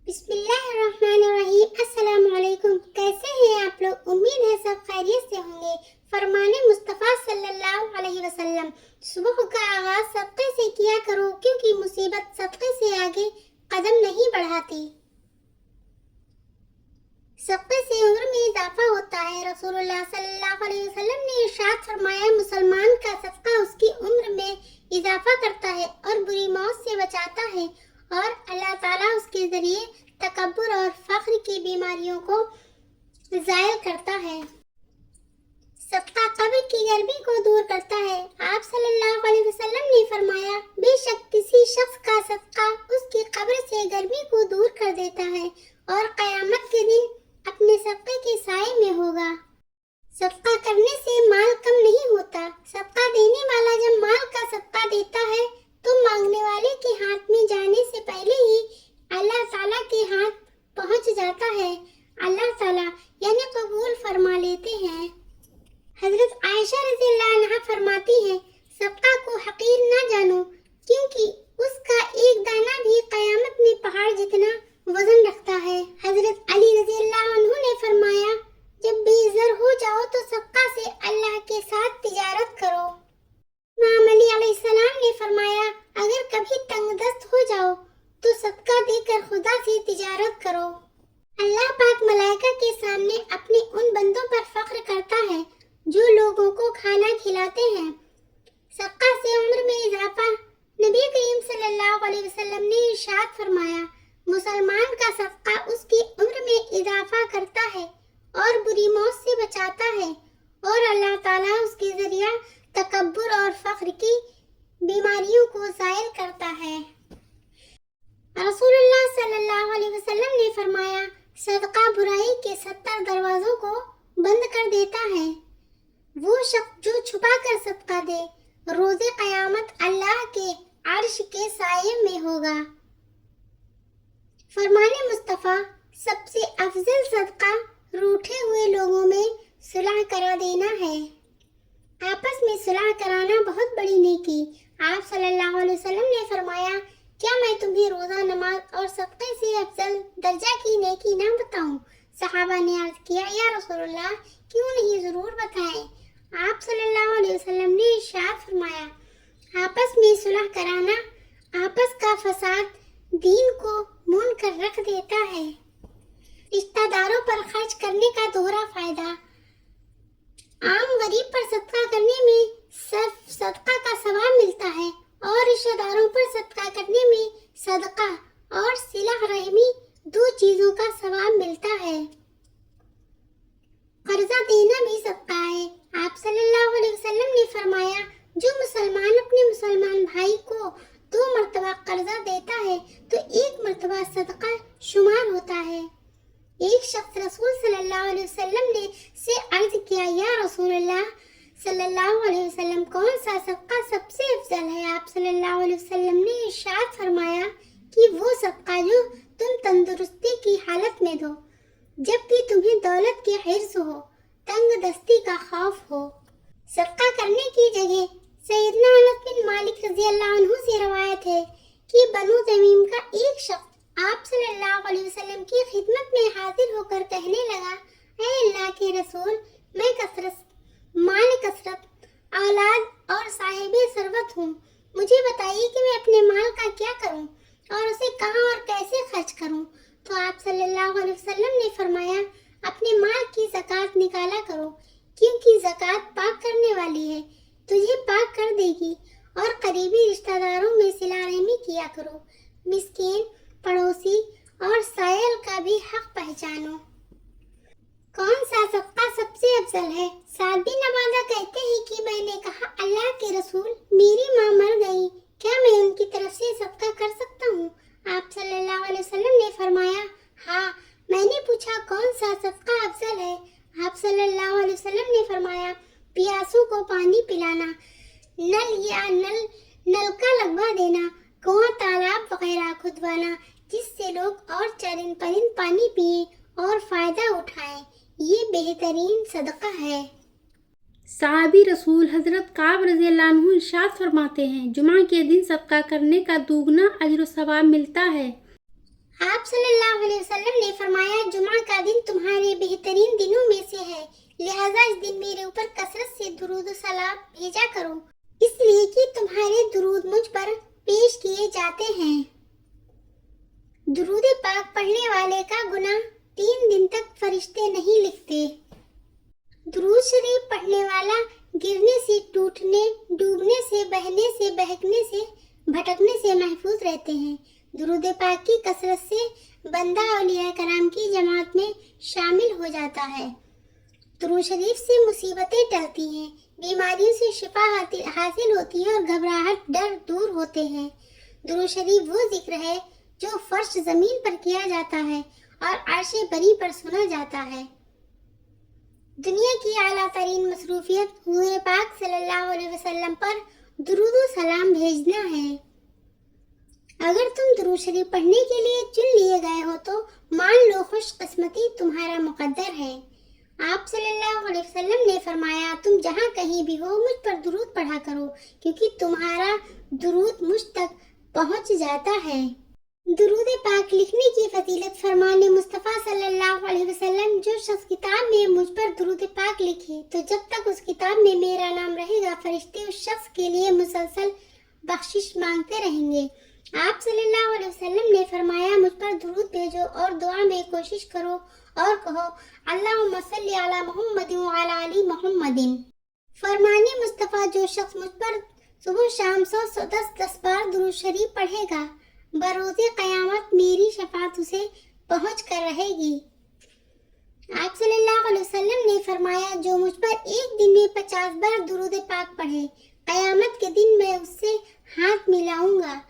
بسم اللہ الرحمن الرحیم۔ السلام علیکم، کیسے ہیں آپ لوگ؟ امید ہے سب خیریت سے ہوں گے۔ فرمان مصطفیٰ صلی اللہ علیہ وسلم، صبح کا آغاز صدقے سے کیا کرو کیونکہ مصیبت صدقے سے آگے قدم نہیں بڑھاتی۔ صدقے سے عمر میں اضافہ ہوتا ہے۔ رسول اللہ صلی اللہ علیہ وسلم نے ارشاد فرمایا، مسلمان کا صدقہ اس کی عمر میں اضافہ کرتا ہے اور بری موت سے بچاتا ہے، اور اللہ تعالیٰ اس کے ذریعے تکبر اور فخر کی بیماریوں کو زائل کرتا ہے۔ صدقہ قبر کی گرمی کو دور کرتا ہے۔ آپ صلی اللہ علیہ وسلم نے فرمایا، بے شک کسی شخص کا صدقہ اس کی قبر سے گرمی کو دور کر دیتا ہے اور قیامت کے دن اپنے صدقے کے سائے میں ہوگا۔ صدقہ کرنے سے مال کم نہیں ہوتا۔ صدقہ دینے والا جب مال کا صدقہ دیتا ہے تو مانگنے والے کے ہاتھ میں جانے سے پہلے ہی اللہ تعالیٰ کے ہاتھ پہنچ جاتا ہے۔ اللہ تعالیٰ یعنی قبول فرما لیتے ہیں۔ حضرت عائشہ رضی اللہ عنہا فرماتی ہیں، صدقہ کو حقیر نہ جانو کیونکہ اس کا ایک دانہ بھی قیامت میں پہاڑ جتنا وزن رکھتا ہے۔ حضرت علی رضی اللہ عنہ نے فرمایا، جب بے زر ہو جاؤ تو صدقہ سے اللہ کے ساتھ تجارت کرو۔ امام علی علیہ السلام نے فرمایا، اگر کبھی تنگ دست ہو جاؤ تو صدقہ دے کر خدا سے تجارت کرو۔ اللہ پاک ملائکہ کے سامنے اپنے ان بندوں پر فخر کرتا ہے جو لوگوں کو کھانا کھلاتے ہیں۔ صدقہ سے عمر میں اضافہ۔ نبی کریم صلی اللہ علیہ وسلم نے ارشاد فرمایا، مسلمان کا صدقہ اس کی عمر میں اضافہ کرتا ہے اور بری موت سے بچاتا ہے، اور اللہ تعالیٰ اس کے ذریعہ تکبر اور فخر کی بیماریوں کو زائل کرتا ہے۔ رسول اللہ صلی اللہ علیہ وسلم نے فرمایا، صدقہ برائی کے 70 دروازوں کو بند کر دیتا ہے۔ وہ شخص جو چھپا کر صدقہ دے، روز قیامت اللہ کے عرش کے سائے میں ہوگا۔ فرمان مصطفیٰ، سب سے افضل صدقہ روٹھے ہوئے لوگوں میں صلح کرا دینا ہے۔ آپس میں صلح کرانا بہت بڑی نیکی۔ آپ صلی اللہ علیہ وسلم نے فرمایا، کیا میں تمہیں روزہ نماز اور صدقے سے افضل درجہ کی نیکی نہ بتاؤں؟ صحابہ نے عرض کیا، یا رسول اللہ کیوں نہیں، ضرور بتائیں۔ آپ صلی اللہ علیہ وسلم نے ارشاد فرمایا، آپس میں صلح کرانا آپس کا فساد دین کو مون کر رکھ دیتا ہے۔ رشتہ داروں پر خرچ کرنے کا دوہرا فائدہ۔ عام غریب پر صدقہ کرنے میں صرف صدقہ کا ثواب ملتا ہے، اور رشتہ داروں پر صدقہ کرنے میں صدقہ اور صلہ رحمی 2 چیزوں کا ثواب ملتا ہے۔ قرضہ دینا بھی صدقہ ہے۔ آپ صلی اللہ علیہ وسلم نے فرمایا، جو مسلمان اپنے مسلمان بھائی کو 2 مرتبہ قرضہ دیتا ہے تو 1 مرتبہ صدقہ شمار ہوتا ہے۔ ایک شخص رسول صلی اللہ علیہ وسلم نے سے عرض کیا، یا رسول اللہ صلی اللہ علیہ وسلم، کون سا صدقہ سب سے افضل ہے؟ آپ صلی اللہ علیہ وسلم نے ارشاد فرمایا کہ وہ صدقہ جو تم تندرستی کی حالت میں دو جبکہ تمہیں دولت کی حرص ہو، تنگ دستی کا خوف ہو۔ صدقہ کرنے کی جگہ سیدنا انس بن مالک رضی اللہ عنہ سے روایت ہے کہ بنو تمیم کا ایک شخص آپ صلی اللہ علیہ وسلم کی خدمت میں حاضر ہو کر کہنے لگا، اے اللہ کے رسول، میں کثرت اولاد اور صاحب ثروت ہوں، مجھے بتائیے کہ میں اپنے مال کا کیا کروں اور اسے کہاں اور کیسے خرچ کروں؟ تو آپ صلی اللہ علیہ وسلم نے فرمایا، اپنے مال کی زکوٰۃ نکالا کرو کیونکہ زکوٰۃ پاک کرنے والی ہے، تجھے پاک کر دے گی، اور قریبی رشتہ داروں میں صلہ رحمی کیا کرو، مسکین، پڑوسی اور سائل کا بھی حق پہچانو۔ کون سا صدقہ سب سے افضل ہے؟ سعد بن عبادہ کہتے ہیں کہ میں نے کہا، اللہ کے رسول، میری ماں مر گئی، کیا میں ان کی طرف سے صدقہ کر سکتا ہوں؟ آپ صلی اللہ علیہ وسلم نے فرمایا، ہاں۔ میں نے پوچھا، کون سا صدقہ افضل ہے؟ آپ صلی اللہ علیہ وسلم نے فرمایا، پیاسوں کو پانی پلانا، نلکا لگوا دینا، کنواں تالاب وغیرہ کھدوانا، جس سے لوگ اور چرند پرند پانی پئیں اور فائدہ اٹھائیں، یہ بہترین صدقہ ہے۔ صحابی رسول حضرت کعب رضی اللہ عنہ ارشاد فرماتے ہیں، جمعہ کے دن صدقہ کرنے کا دوگنا اجر و ثواب ملتا ہے۔ آپ صلی اللہ का दिन तुम्हारे बेहतरीन दिनों में से है, लिहाजा इस दिन मेरे ऊपर कसरत से दुरूद सलाम भेजा करो, इसलिए कि तुम्हारे दुरूद मुझ पर पेश किए जाते हैं। दुरूद पाक पढ़ने वाले का गुनाह 3 दिन तक फरिश्ते नहीं लिखते। दुरूद शरीफ पढ़ने वाला गिरने से, टूटने, डूबने से, बहने से, बहकने से, भटकने से महफूज रहते हैं। दुरूद पाक की कसरत से बंदा औलिया कराम की जमात में शामिल हो जाता है। दुरूद शरीफ से मुसीबतें टलती हैं, बीमारियों से शिफा हासिल होती है और घबराहट, डर दूर होते हैं। दुरूद शरीफ वो जिक्र है जो फर्श जमीन पर किया जाता है और अर्शे बरी पर सुना जाता है। दुनिया की आला तरीन मसरूफियत हुज़ूर पाक सल्लल्लाहु अलैहि वसल्लम पर दुरूद व सलाम भेजना है। अगर तुम दुरूद शरीफ पढ़ने के लिए चुन लिए गए हो तो मान लो खुशकिस्मती तुम्हारा मुकद्दर है। आप सल्लल्लाहु अलैहि वसल्लम ने फरमाया, तुम जहाँ कहीं भी हो मुझ पर दुरूद पढ़ा करो, क्योंकि तुम्हारा दुरूद मुझ तक पहुँच जाता है। दुरूद पाक लिखने की फजीलत फरमाने मुस्तफ़ा सल्लल्लाहु अलैहि वसल्लम, जो शख्स किताब में मुझ पर दुरूद पाक लिखे तो जब तक उस किताब में मेरा नाम रहेगा फरिश्ते उस शख्स के लिए मुसलसल बख्शिश मांगते रहेंगे। आप सल्लल्लाहु अलैहि वसल्लम ने फरमाया, मुझ पर दुरूद भेजो और दुआ में कोशिश करो और कहो अल्लाहुम्मा सल्ली अला मुहम्मदिन व अला आलि मुहम्मदिन। फरमाने मुस्तफ़ा, जो शख्स मुझ पर सुबह शाम 100-110 बार दुरूद शरीफ पढ़ेगा, बरोज़े क़यामत मेरी शफ़ाअत उसे पहुँच कर रहेगी। आप सल्लल्लाहु अलैहि वसल्लम ने फरमाया, जो मुझ पर एक दिन में 50 बार दुरूद पाक पढ़े, क़यामत के दिन मैं उससे हाथ मिलाऊंगा।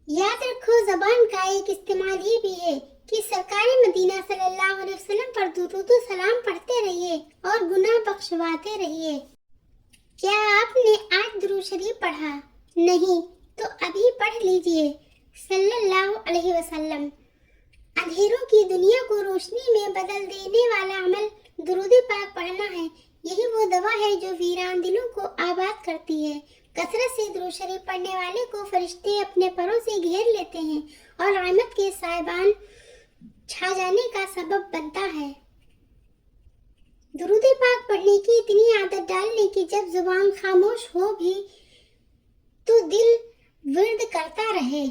याद रखो, ज़बान का एक इस्तेमाल ये भी है कि सरकारे मदीना सल्लल्लाहु अलैहि वसल्लम पर दुरूद सलाम पढ़ते रहिए और गुनाह बख्शवाते रहिए। क्या आपने आज दुरूद शरीफ पढ़ा? नहीं तो अभी पढ़ लीजिए। सल्लल्लाहु अलैहि वसल्लम। अंधेरों की दुनिया को रोशनी में बदल देने वाला अमल दुरूद पाक पढ़ना है। यही वो दवा है जो वीरान दिलों को आबाद करती है। कसरत से दुरूद शरीफ पढ़ने वाले को फरिश्ते अपने परों से घेर लेते हैं और रहमत के साइबान छा जाने का सबब बनता है। दुरूद पाक पढ़ने की इतनी आदत डालने की जब जुबान खामोश हो भी तो दिल विर्द करता रहे।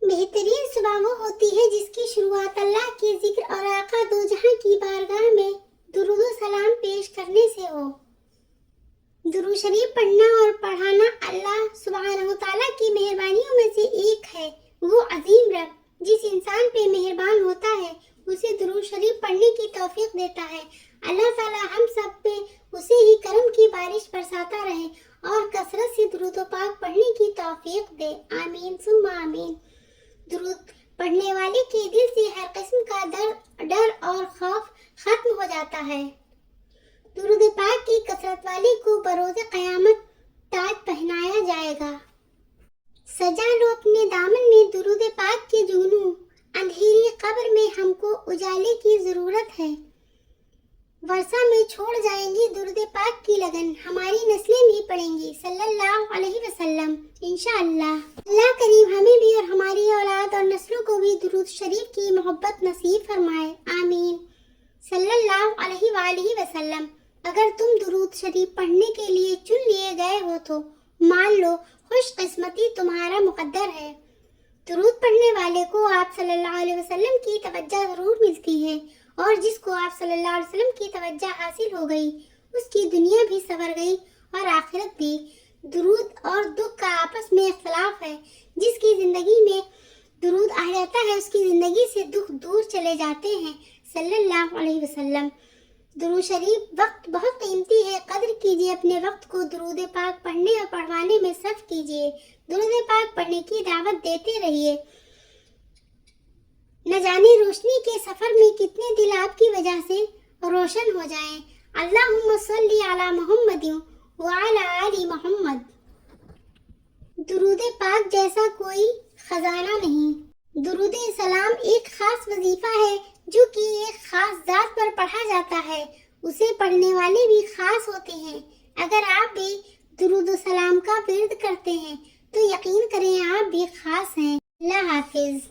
बेहतरीन सुबह वो होती है जिसकी शुरुआत अल्लाह के जिक्र और आका दो जहां की बारगाह में दुरूद सलाम पेश करने से हो। दुरूद शरीफ पढ़ना और पढ़ाना अल्लाह सुब्हानहू व तआला की मेहरबानियों में से एक है। वो अजीम रब जिस इंसान पे मेहरबान होता है उसे दुरूद शरीफ पढ़ने की तौफीक देता है। अल्लाह ताला हम सब पे उसे ही करम की बारिश बरसाता रहे और कसरत से दुरूद पाक पढ़ने की तौफीक दे। आमीन सुम्मा आमीन। दुरूद पढ़ने वाले के दिल से हर किस्म का डर और खौफ खत्म हो जाता है। दुरूद पाक की कसरत वाले को बरोज़े क़यामत ताज पहनाया जाएगा। सजा लो अपने दामन में दुरूद पाक के जुगनू, अंधेरी कब्र में हमको उजाले की जरूरत है। वर्षा में छोड़ जाएंगी दुरूद पाक की लगन, हमारी नस्लें भी पढ़ेंगी सल्लल्लाहु अलैहि वसल्लम इंशाअल्लाह। अल्लाह करीम हमें भी और हमारी औलाद और नस्लों को भी दुरूद शरीफ की मोहब्बत नसीब फरमाए। आमीन सल्लल्लाहु अलैहि वसल्लम। अगर तुम दुरूद शरीफ पढ़ने के लिए चुन लिए गए हो तो मान लो खुशकिस्मती तुम्हारा मुकद्दर है। दुरूद पढ़ने वाले को आप सल्लल्लाहु अलैहि वसल्लम की तवज्जो जरूर मिलती है और जिसको आप सल्लल्लाहु अलैहि वसल्लम की तवज्जो हासिल हो गई उसकी दुनिया भी संवर गई और आखिरत भी। दुरूद और दुख का आपस में इख्तिलाफ है। जिसकी जिंदगी में दुरूद आ जाता है उसकी जिंदगी से दुख दूर चले जाते हैं सल्लल्लाहु अलैहि वसल्लम। दुरूद शरीफ वक्त बहुत कीमती है, कदर कीजिए अपने वक्त को। दुरूद पाक पढ़ने और पढ़वाने में सर्फ कीजिए। दुरूद पाक पढ़ने की दावत देते रहिए। न जाने रोशनी के सफर में कितने दिल आपकी वजह से रोशन हो जाएं। अल्लाहुम्मा सल्ली अला मुहम्मदिन व अला आलि मुहम्मद। दुरूद पाक जैसा कोई खजाना नहीं। दुरूद सलाम एक खास वजीफा है जो कि एक खास जात पर पढ़ा जाता है। उसे पढ़ने वाले भी खास होते हैं। अगर आप भी दुरूद सलाम का विर्द करते हैं तो यकीन करें आप भी खास हैं। अल्लाह हाफिज।